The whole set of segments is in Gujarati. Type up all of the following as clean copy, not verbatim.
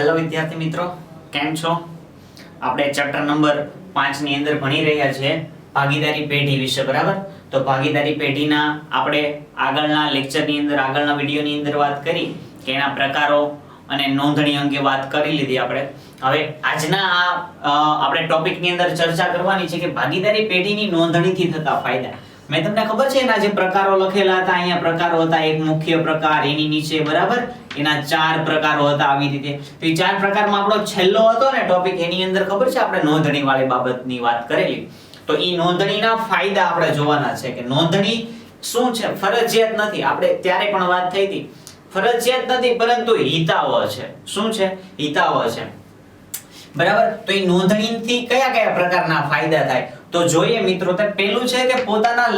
હેલો વિદ્યાર્થી મિત્રો, કેમ છો? આપણે ચેપ્ટર નંબર 5 ની અંદર ભણી રહ્યા છીએ ભાગીદારી પેઢી વિશે, બરાબર? તો ભાગીદારી પેઢીના આપણે આગળના લેક્ચરની અંદર, આગળના વિડિયોની અંદર વાત કરી કે એના પ્રકારો અને નોંધણી અંગે વાત કરી લીધી આપણે. હવે આજના આપણે ટોપિકની અંદર ચર્ચા કરવાની છે કે ભાગીદારી પેઢીની નોંધણીથી થતા ફાયદા. મેં તમને ખબર છે એના જે પ્રકારો લખેલા હતા, અહીંયા પ્રકારો હતા, એક મુખ્ય પ્રકાર, એની નીચે, બરાબર, એના 4 પ્રકારો હતા આવી રીતે. તો એ 4 પ્રકારમાં આપણો છેલ્લો હતો ને ટોપિક, એની અંદર ખબર છે આપણે નોંધણી વાળી બાબતની વાત કરેલી. તો એ નોંધણીના ફાયદા આપણે જોવાના છે કે નોંધણી શું છે. ફરજિયાત નથી, આપણે ત્યારે પણ વાત થઈ હતી, ફરજિયાત નથી પરંતુ હિતાવહ છે. શું છે? હિતાવહ છે, બરાબર. તો એ નોંધણીથી કયા કયા પ્રકારના ફાયદા થાય તો જોઈએ મિત્રો. તો પહેલું છે કે પોતાના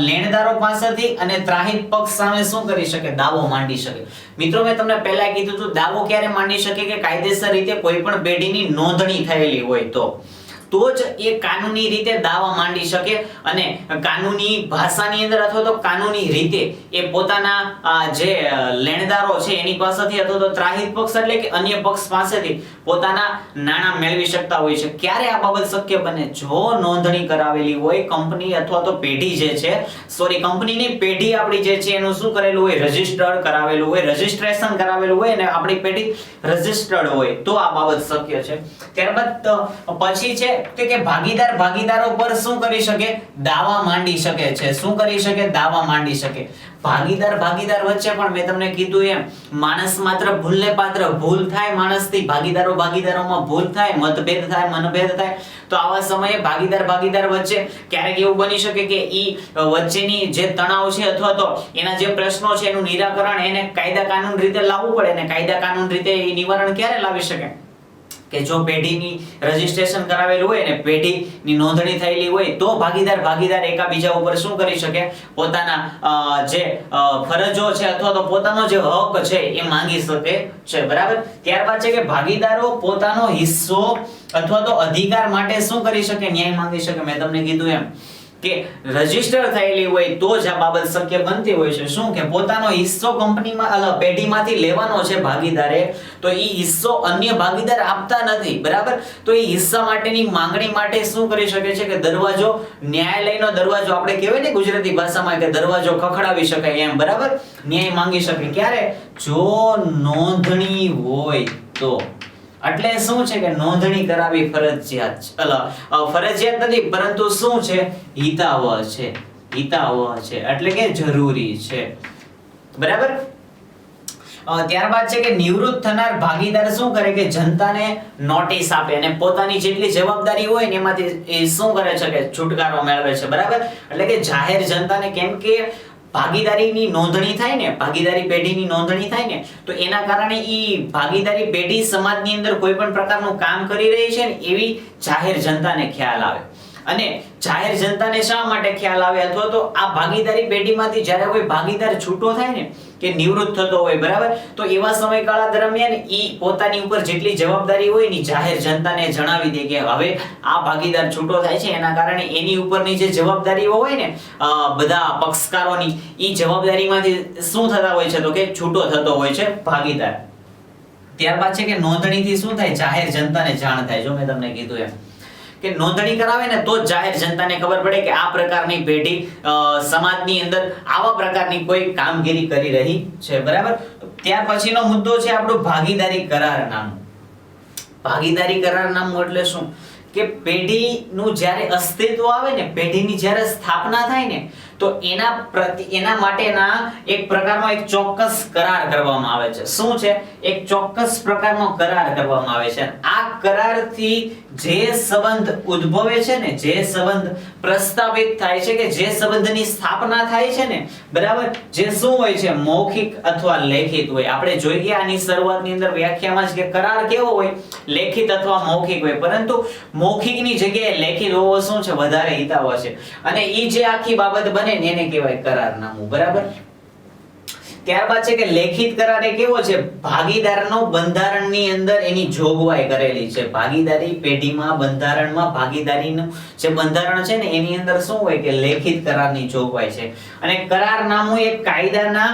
લેણદારો પાસેથી અને ત્રાહિત પક્ષ સામે શું કરી શકે? દાવો માંડી શકે. મિત્રો મેં તમને પહેલા કીધું હતું, દાવો ક્યારે માંડી શકે કે કાયદેસર રીતે કોઈ પણ પેઢીની નોંધણી થયેલી હોય તો જ એ કાનૂની રીતે દાવા માંડી શકે અને કાનૂની ભાષાની અંદર અથવા તો કાનૂની રીતે એ પોતાના જે લેણદારો છે એની પાસેથી અથવા તો ત્રાહિત પક્ષ એટલે કે અન્ય પક્ષ પાસેથી પોતાના નાણાં મેળવી શકતા હોય છે. ક્યારે આ બાબત શક્ય બને? જો નોંધણી કરાવેલી હોય કંપની અથવા તો પેઢી જે છે, કંપનીની પેઢી આપણી જે છે એનું શું કરેલું હોય? રજિસ્ટર્ડ કરાવેલું હોય, રજિસ્ટ્રેશન કરાવેલું હોય અને આપણી પેઢી રજિસ્ટર્ડ હોય તો આ બાબત શક્ય છે. ત્યારબાદ પછી છે કે ભાગીદારો પર શું કરી શકે? દાવા માંડી શકે છે. શું કરી શકે? દાવા માંડી શકે. ભાગીદાર વચ્ચે પણ મેં તમને કીધું એમ માણસ માત્ર ભૂલને પાત્ર, ભૂલ થાય માણસથી, ભાગીદારોમાં ભૂલ થાય, મતભેદ થાય, મનભેદ થાય. તો આવા સમયે ભાગીદાર વચ્ચે ક્યારેક એવું બની શકે કે ઈ વચ્ચેની જે તણાવ છે અથવા તો એના જે પ્રશ્નો છે એનું નિરાકરણ એને કાયદા કાનૂન રીતે લાવવું પડે. અને કાયદા કાનૂન રીતે એ નિવારણ ક્યારે લાવી શકે? કે જો પેઢીની રજિસ્ટ્રેશન કરાવેલું હોય ને પેઢીની નોંધણી થયેલી હોય તો ભાગીદાર એકાબીજા ઉપર શું કરી શકે? પોતાના જે ફરજો છે અથવા તો પોતાનો જે હક છે એ માંગી શકે છે, બરાબર. ત્યારબાદ છે કે ભાગીદારો પોતાનો હિસ્સો અથવા તો અધિકાર માટે શું કરી શકે? ન્યાય માંગી શકે. મેં તમને કીધું એમ કે રજિસ્ટર થયેલી હોય તો જ આ બાબત શક્ય બનતી હોય છે. શું કે પોતાનો હિસ્સો કંપનીમાં પેઢીમાંથી લેવાનો છે ભાગીદારે, તો એ હિસ્સો અન્ય ભાગીદાર આપતા નથી, બરાબર. તો એ હિસ્સા માટેની માંગણી માટે શું કરી શકે છે કે દરવાજો, ન્યાયાલયનો દરવાજો, આપણે કહેવાય ને ગુજરાતી ભાષામાં કે દરવાજો ખખડાવી શકાય એમ, બરાબર. ન્યાય માંગી શકે. ક્યારે? જો નોંધણી હોય તો. એટલે શું છે કે નોંધણી કરાવી ફરજિયાત નથી પરંતુ શું છે? હિતાવહ છે. એટલે કે જરૂરી છે, બરાબર. ત્યારબાદ છે કે નિવૃત્ત થનાર ભાગીદાર શું કરે કે જનતાને નોટિસ આપે અને પોતાની જેટલી જવાબદારી હોય ને એમાંથી શું કરે છે કે છુટકારો મેળવે છે, બરાબર. એટલે કે જાહેર જનતાને, કેમ કે ભાગીદારીની નોંધણી થાય ને, ભાગીદારી પેઢીની નોંધણી થાય ને તો એના કારણે ઈ ભાગીદારી પેઢી સમાજની અંદર કોઈ પણ પ્રકારનું કામ કરી રહી છે ને એવી જાહેર જનતાને ખ્યાલ આવે. અને જાહેર જનતાને શા માટે ખ્યાલ આવે? અથવા તો આ ભાગીદારી પેઢીમાંથી જ્યારે કોઈ ભાગીદાર છૂટો થાય ને કે નિવૃત્ત થતો હોય, બરાબર, તો એવા સમયગાળા દરમિયાન ઈ પોતાની ઉપર જેટલી જવાબદારી હોય ને જાહેર જનતાને જણાવી દે કે હવે આ ભાગીદાર છૂટો થાય છે, એના કારણે એની ઉપરની જે જવાબદારીઓ હોય ને બધા પક્ષકારોની, ઈ જવાબદારીમાંથી શું થતા હોય છે તો કે છૂટો થતો હોય છે ભાગીદાર. ત્યારબાદ છે કે નોંધણીથી શું થાય? જાહેર જનતાને જાણ થાય. જો મેં તમને કીધું એમ કે નોંધણી કરાવે ને તો જ જાહેર જનતાને ખબર પડે કે આ પ્રકારની પેઢી સમાજની અંદર આવા પ્રકારની કોઈ કામગીરી કરી રહી છે, બરાબર. ત્યાર પછીનો મુદ્દો છે આપણો ભાગીદારી કરારનામું. ભાગીદારી કરારનામું એટલે શું? કે પેઢીનું જ્યારે અસ્તિત્વ આવે ને, પેઢીની જ્યારે સ્થાપના થાય ને તો એના માટેના એક પ્રકારનો એક ચોક્કસ કરાર કરવામાં આવે છે. શું છે? એક ચોક્કસ પ્રકારનો કરાર કરવામાં આવે છે. આ કરારથી જે સંબંધ ઉદ્ભવે છે ને, જે સંબંધ પ્રસ્તાવિત થાય છે કે જે સંબંધની સ્થાપના થાય છે ને, બરાબર, જે શું હોય છે? મૌખિક અથવા લેખિત હોય. આપણે જોઈએ આની શરૂઆતની અંદર વ્યાખ્યામાં જ કે કરાર કેવો હોય? લેખિત અથવા મૌખિક હોય. પરંતુ મૌખિકની જગ્યાએ લેખિત હોવો શું છે? વધારે હિતાવહ છે. અને ઈ જે આખી બાબત બને ને એને કહેવાય કરારનામું, બરાબર. ત્યારબાદ છે કે લેખિત કરાર એ કેવો છે? ભાગીદારનો બંધારણની અંદર એની જોગવાઈ કરેલી છે. ભાગીદારી પેઢીમાં બંધારણમાં ભાગીદારીનું જે બંધારણ છે ને એની અંદર શું હોય કે લેખિત કરારની જોગવાઈ છે. અને કરારનામું એક કાયદાના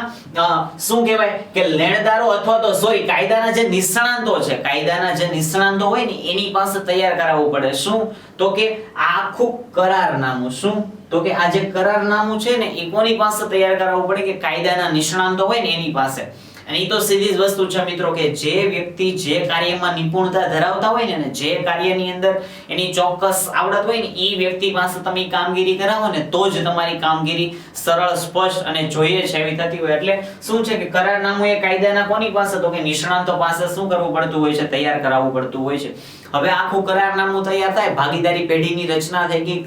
શું કહેવાય કે લેણદારો અથવા તો કાયદાના જે નિષ્ણાંતો છે, કાયદાના જે નિષ્ણાંતો હોય ને એની પાસે તૈયાર કરાવવું પડે. શું? તો કે આખું કરારનામું. શું? તો કે આ જે કરારનામું છે ને એ કોની પાસે તૈયાર કરાવવું પડે? કે કાયદાના નિષ્ણાંતો હોય ને એની પાસે. અને એ તો સીધી જ વસ્તુ છે મિત્રો કે જે વ્યક્તિ જે કાર્યમાં નિપુણતા ધરાવતા હોય ને જે કાર્યની અંદર એની ચોક્કસ આવડત હોય ને એ વ્યક્તિ પાસે તમે કામગીરી કરાવો ને તો જ તમારી કામગીરી સરળ, સ્પષ્ટ અને જોઈએ છે એવી થતી હોય. એટલે શું છે કે કરારનામું એ કાયદાના કોની પાસે? તો કે નિષ્ણાંતો પાસે શું કરવું પડતું હોય છે? તૈયાર કરાવવું પડતું હોય છે. હવે આખું કરારનામું તૈયાર થાય, ભાગીદારી પેઢીની રચના થઈ ગઈ,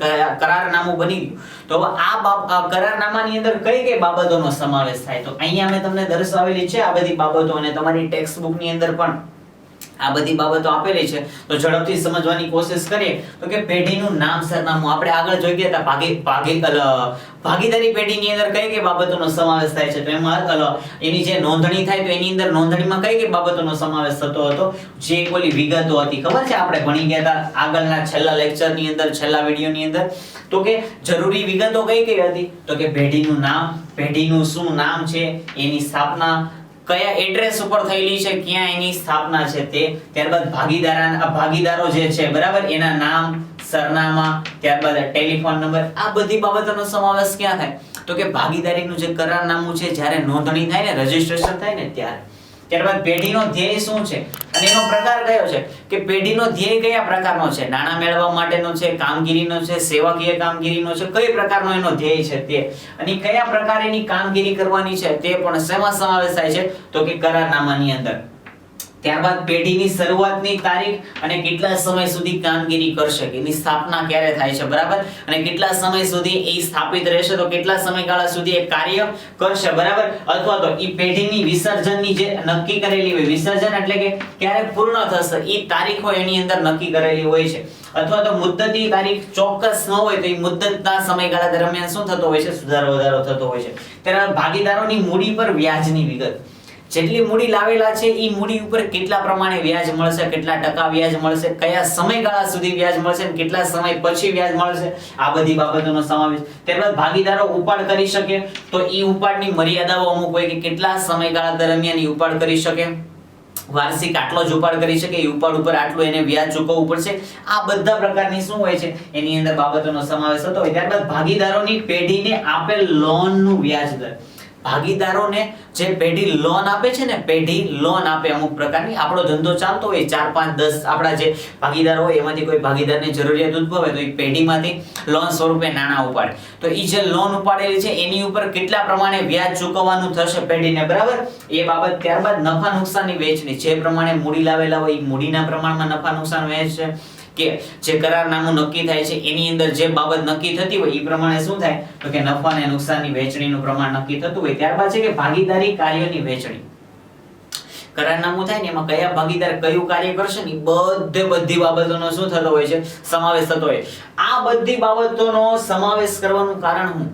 કરારનામું બની ગયું. તો આ કરારનામાની અંદર કઈ કઈ બાબતોનો સમાવેશ થાય? તો અહીંયા મેં તમને દર્શાવેલી છે આ બધી બાબતો, અને તમારી ટેક્સ્ટ બુકની અંદર પણ આ બધી બાબતો આપેલી છે. તો ઝડપથી સમજવાની કોશિશ કરીએ તો કે પેઢીનું નામ, સરનામું આપણે આગળ જોઈ ગયા હતા. ભાગીદારી પેઢીની અંદર કઈ કઈ બાબતોનો સમાવેશ થાય છે? તો એમાં એની જે નોંધણી થાય તો એની અંદર નોંધણીમાં કઈ કઈ બાબતોનો સમાવેશ થતો હતો? જે ઓલી વિગતો હતી ખબર છે આપણે ભણી ગયા હતા આગળના છેલ્લા લેક્ચરની અંદર, છેલ્લા વિડિયોની અંદર. તો કે જરૂરી વિગતો કઈ કઈ હતી? તો કે પેઢીનું નામ, પેઢીનું શું નામ છે, એની સ્થાપના કયા એડ્રેસ ઉપર થયેલી છે, ક્યાં એની સ્થાપના છે તે, ત્યારબાદ ભાગીદારો જે છે બરાબર એના નામ, સરનામા, ત્યારબાદ ટેલિફોન નંબર. આ બધી બાબતોનો સમાવેશ ક્યાં થાય? તો કે ભાગીદારીનું જે કરારનામું છે જ્યારે નોંધણી થાય ને, રજીસ્ટ્રેશન થાય ને ત્યારે. ત્યારબાદ પેઢીનો ધ્યેય શું છે અને એનો પ્રકાર કયો છે? કે પેઢીનો ધ્યેય કયા પ્રકારનો છે? નાણાં મેળવવા માટેનો છે, કામગીરીનો છે, સેવાકીય કામગીરીનો છે, કઈ પ્રકારનો એનો ધ્યેય છે તે, અને કયા પ્રકારે એની કામગીરી કરવાની છે તે પણ શેમાં સમાવેશ થાય છે? તો કે કરારનામાની અંદર. ત્યારબાદ પેઢીની શરૂઆતની તારીખ અને કેટલા સમય સુધી કામગીરી કરશે, એની સ્થાપના ક્યારે થાય છે બરાબર, અને કેટલા સમય સુધી એ સ્થાપિત રહેશે, તો કેટલા સમયગાળા સુધી એ કાર્ય કરશે બરાબર. અથવા તો એ પેઢીની વિસર્જનની જે નક્કી કરેલી હોય, વિસર્જન એટલે કે ક્યારે પૂર્ણ થશે એ તારીખો એની અંદર નક્કી કરેલી હોય છે. અથવા તો મુદ્દતી તારીખ ચોક્કસ ન હોય તો એ મુદ્દતના સમયગાળા દરમિયાન શું થતો હોય છે? સુધારો વધારો થતો હોય છે. ત્યારે ભાગીદારોની મૂડી પર વ્યાજની વિગત, જેટલી મૂડી લાવેલા છે એ મૂડી ઉપર કેટલા પ્રમાણે વ્યાજ મળશે, કેટલા ટકા વ્યાજ મળશે, કયા સમયગાળા સુધી વ્યાજ મળશે, કેટલા સમય પછી વ્યાજ મળશે, આ બધી બાબતોનો સમાવેશ. ત્યારબાદ ભાગીદારો ઉપાડ કરી શકે તો એ ઉપાડની મર્યાદાઓ અમુક હોય કે કેટલા સમયગાળા દરમિયાન એ ઉપાડ કરી શકે, વાર્ષિક આટલો જ ઉપાડ કરી શકે, એ ઉપાડ ઉપર આટલું એને વ્યાજ ચૂકવવું પડશે. આ બધા પ્રકારની શું હોય છે એની અંદર બાબતોનો સમાવેશ થતો હોય. ત્યારબાદ ભાગીદારોની પેઢીને આપેલ લોનનું વ્યાજ દર, ભાગીદારોને જે પેઢી લોન આપે છે ને, પેઢી લોન આપે અમુક પ્રકારની. આપણો ધંધો ચાલતો હોય 4, 5, 10 આપણા જે ભાગીદારો હોય એમાંથી કોઈ ભાગીદારની જરૂરિયાત ઉદ્ભવે તો એ પેઢીમાંથી લોન સ્વરૂપે નાણાં ઉપાડે. તો એ જે લોન ઉપાડેલી છે એની ઉપર કેટલા પ્રમાણે વ્યાજ ચૂકવવાનું થશે પેઢીને બરાબર, એ બાબત. ત્યારબાદ નફા નુકસાનની વહેંચણી, જે પ્રમાણે મૂડી લાવેલા હોય એ મૂડીના પ્રમાણમાં નફા નુકસાન વહેંચશે, કે જે કરારનામું નક્કી થાય છે એની અંદર જે બાબત નક્કી થતી હોય એ પ્રમાણે શું થાય? તો કે નફા અને નુકસાનની વહેંચણીનું પ્રમાણ નક્કી થતું હોય. ત્યારબાદ છે કે ભાગીદારી કાર્યોની વહેંચણી. કરારનામું થાય ને એમાં કયા ભાગીદાર કયું કાર્ય કરશે ને બધી બાબતોનો શું થતો હોય છે? સમાવેશ થતો હોય. આ બધી બાબતોનો સમાવેશ કરવાનું કારણ હું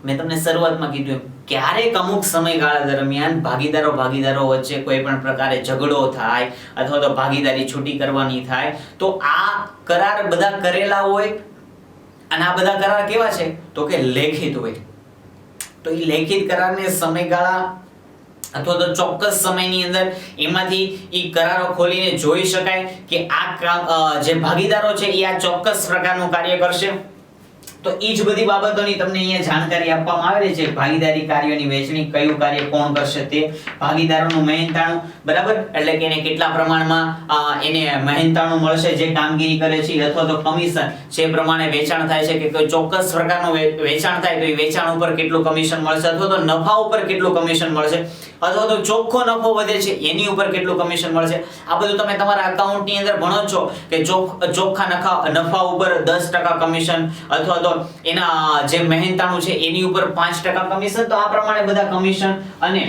મેં તમને શરૂઆતમાં કીધું એમ, ક્યારેક અમુક સમયગાળા દરમિયાન ભાગીદારો વચ્ચે કોઈ પણ પ્રકારે ઝઘડો થાય અથવા તો ભાગીદારી છૂટી કરવાની થાય તો આ કરાર બધા કરેલા હોય, અને આ બધા કરાર કેવા છે? તો કે લેખિત હોય. તો એ લેખિત કરારને સમયગાળા અથવા તો ચોક્કસ સમયની અંદર એમાંથી એ કરારો ખોલીને જોઈ શકાય કે આ કામ જે ભાગીદારો છે એ આ ચોક્કસ પ્રકારનું કાર્ય કરશે. તો એ જ બધી બાબતોની તમને અહીંયા જાણકારી આપવામાં આવેલી છે. ભાગીદારી કાર્યોની વહેંચણી, કયું કાર્ય કોણ કરશે તે, ભાગીદારોનું મહેનતાણું બરાબર, એટલે કે એને કેટલા પ્રમાણમાં એને મહેનતાણું મળશે જે કામગીરી કરે છે, અથવા તો કમિશન, જે પ્રમાણે વેચાણ થાય છે કે કોઈ ચોક્કસ પ્રકારનું વેચાણ થાય તો એ વેચાણ ઉપર કેટલું કમિશન મળશે, અથવા તો નફા ઉપર કેટલું કમિશન મળશે, અથવા તો ચોખ્ખો નફો વધે છે એની ઉપર કેટલું કમિશન મળશે. આ બધું તમે તમારા એકાઉન્ટની અંદર ભણો છો કે ચોખ્ખા નફા ઉપર 10% કમિશન, અથવા તો એના જે મહેનતાણું છે એની ઉપર 5% કમિશન. તો આ પ્રમાણે બધા કમિશન અને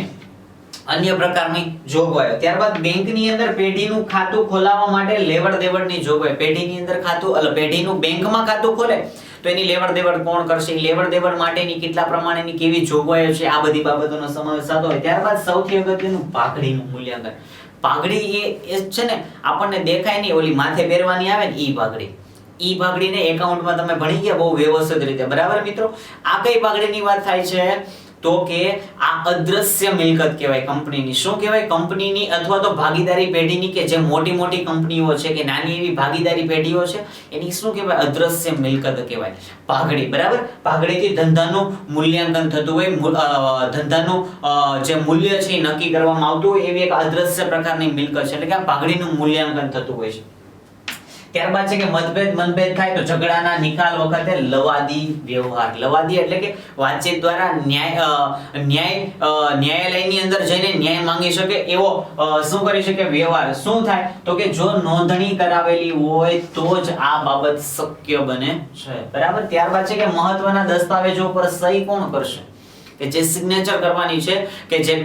અન્ય પ્રકારની જોગવાઈઓ. ત્યારબાદ બેંકની અંદર પેઢીનું ખાતું ખોલાવવા માટે લેવડ દેવડની જોગવાઈ. પેઢીની અંદર ખાતું પેઢીનું બેંકમાં ખાતું ખોલે તો એની લેવડ દેવડ કોણ કરશે, લેવડ દેવડ માટેની કેટલા પ્રમાણેની કેવી જોગવાઈઓ છે, આ બધી બાબતોનો સમાવેશ થતો હોય. ત્યારબાદ સૌથી અગત્યનું પાઘડીનું મૂલ્યાંકન. પાઘડી એ છે ને આપણને દેખાય નહીં, ઓલી માથે પહેરવાની આવે ને ઈ પાઘડી, ઈ પાઘડીને એકાઉન્ટમાં તમે ભણી ગયા બહુ વ્યવસ્થિત રીતે, બરાબર મિત્રો. આ કઈ પાઘડીની વાત થાય છે તો કે આ અદ્રશ્ય મિલકત કહેવાય કંપનીની. શું કહેવાય? કંપનીની અથવા તો ભાગીદારી પેઢીની, કે જે મોટી મોટી કંપનીઓ છે કે નાની એવી ભાગીદારી પેઢીઓ છે એની શું કહેવાય? અદ્રશ્ય મિલકત કહેવાય પાઘડી, બરાબર. પાઘડીથી ધંધાનું મૂલ્યાંકન થતું હોય, ધંધાનું જે મૂલ્ય છે એ નક્કી કરવામાં આવતું હોય એવી એક અદ્રશ્ય પ્રકારની મિલકત છે, એટલે કે આ પાઘડીનું મૂલ્યાંકન થતું હોય છે. ત્યારબાદ છે કે મતભેદ થાય તો ઝઘડાના નિકાલ વખતે લવાદી વ્યવહાર. લવાદી એટલે કે વાતચીત દ્વારા ન્યાયાલયની અંદર જઈને ન્યાય માંગી શકે એવો શું કરી શકે? વ્યવહાર. શું થાય તો કે જો નોંધણી કરાવેલી હોય તો જ આ બાબત શક્ય બને છે, બરાબર. ત્યારબાદ છે કે મહત્વના દસ્તાવેજો પર સહી કોણ કરશે? કે જે સિગ્નેચર કરવાની છે, કે જે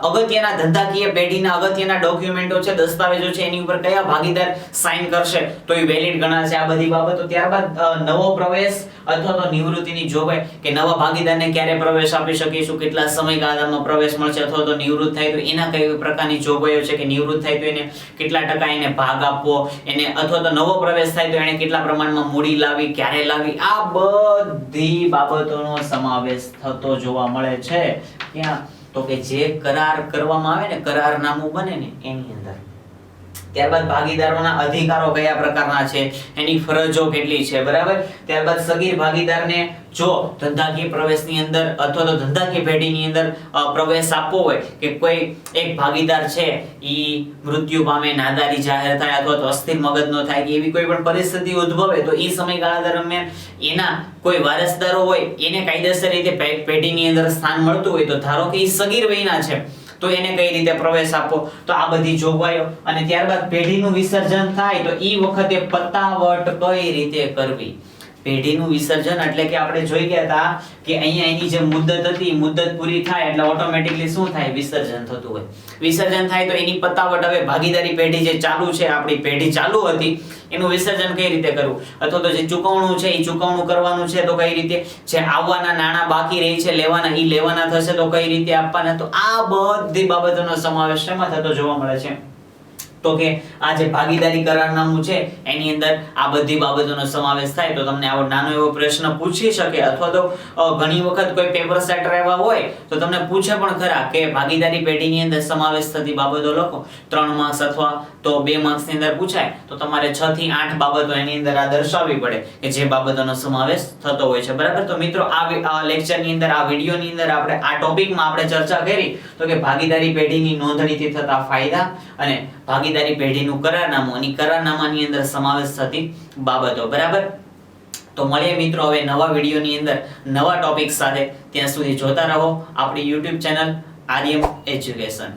અગત્યના ધંધાકીય પેઢીના અગત્યના ડોક્યુમેન્ટો છે, દસ્તાવેજો છે, એની ઉપર કયા ભાગીદાર સાઇન કરશે તો એ વેલિડ ગણાશે, આ બધી બાબતો. ત્યારબાદ નવો પ્રવેશ અથવા તો નિવૃત્તિની જોગવાઈ, કે નવા ભાગીદારને ક્યારે પ્રવેશ આપી શકીશું, કેટલા સમયગાળામાં પ્રવેશ મળશે, અથવા તો નિવૃત્ત થાય તો એના કઈ પ્રકારની જોગવાઈઓ છે, કે નિવૃત્ત થાય તો એને કેટલા ટકા એને ભાગ આપવો, એને અથવા તો નવો પ્રવેશ થાય તો એને કેટલા પ્રમાણમાં મૂડી લાવી, ક્યારે લાવી, આ બધી બાબતોનો સમાવેશ થતો જોવા મળે છે. ક્યાં? તો કે જે કરાર કરવામાં આવે ને, કરારનામું બને ને એની અંદર. ત્યારબાદ ભાગીદારોના અધિકારો કયા પ્રકારના છે, એની ફરજો કેટલી છે, બરાબર. ત્યારબાદ સગીર ભાગીદારને જો ધંધાકીય પ્રવેશની અંદર અથવા તો ધંધાકીય પેઢીની અંદર પ્રવેશ આપવો હોય, કે કોઈ એક ભાગીદાર છે ઈ મૃત્યુ પામે, નાદારી જાહેર થાય અથવા તો અસ્થિર મગજનો થાય, કે એવી કોઈ પણ પરિસ્થિતિ ઉદ્ભવે તો ઈ સમયગાળા દરમિયાન એના કોઈ વારસદારો હોય એને કાયદેસર રીતે પેઢીની અંદર સ્થાન મળતું હોય, તો ધારો કે ઈ સગીર વયના છે તો એને કઈ રીતે પ્રવેશ આપવો, તો આ બધી જોગવાઈઓ. અને ત્યારબાદ પેઢીનું વિસર્જન થાય તો ઈ વખતે પતાવટ કઈ રીતે કરવી. પેઢીનું વિસર્જન એટલે કે આપણે જોઈ ગયા હતા કે અહીંયા એની જે મુદ્દત હતી, મુદ્દત પૂરી થાય એટલે ઓટોમેટિકલી શું થાય? વિસર્જન થતું હોય. વિસર્જન થાય તો એની પતાવટ, હવે ભાગીદારી પેઢી જે ચાલુ છે, આપણી પેઢી ચાલુ હતી, એનું વિસર્જન કઈ રીતે કરવું, અથવા તો જે ચૂકવણું છે એ ચૂકવણું કરવાનું છે તો કઈ રીતે, જે આવવાના નાણાં બાકી રહી છે લેવાના, ઈ લેવાના થશે તો કઈ રીતે આપવાના. તો આ બધી બાબતોનો સમાવેશ શેમાં થતો જોવા મળે છે? તો કે આ જે ભાગીદારી કરારનામું છે એની અંદર આ બધી બાબતોનો સમાવેશ થાય. તો તમને આવો નાનો એવો પ્રશ્ન પૂછી શકે, અથવા તો ઘણી વખત કોઈ પેપર સેટર એવા હોય તો તમને પૂછે પણ ખરા કે ભાગીદારી પેઢીની અંદર સમાવેશ થતી બાબતો લખો. 3 માર્ક્સ અથવા તો 2 માર્ક્સ ની અંદર પૂછાય તો તમારે 6 થી 8 બાબતો એની અંદર આ દર્શાવવી પડે કે જે બાબતોનો સમાવેશ થતો હોય છે, બરાબર. તો મિત્રો આ લેક્ચરની અંદર, આ વિડિયોની અંદર આપણે આ ટોપિકમાં આપણે ચર્ચા કરી તો કે ભાગીદારી પેઢીની નોંધણીથી થતા ફાયદા અને ભાગીદારી પેઢીનું કરારનામું અને કરારનામાની અંદર સમાવેશ થતી બાબતો, બરાબર. તો મળીએ મિત્રો હવે નવા વિડીયોની અંદર નવા ટોપિક સાથે. ત્યાં સુધી જોતા રહો આપણી YouTube ચેનલ આર્યમ એજ્યુકેશન.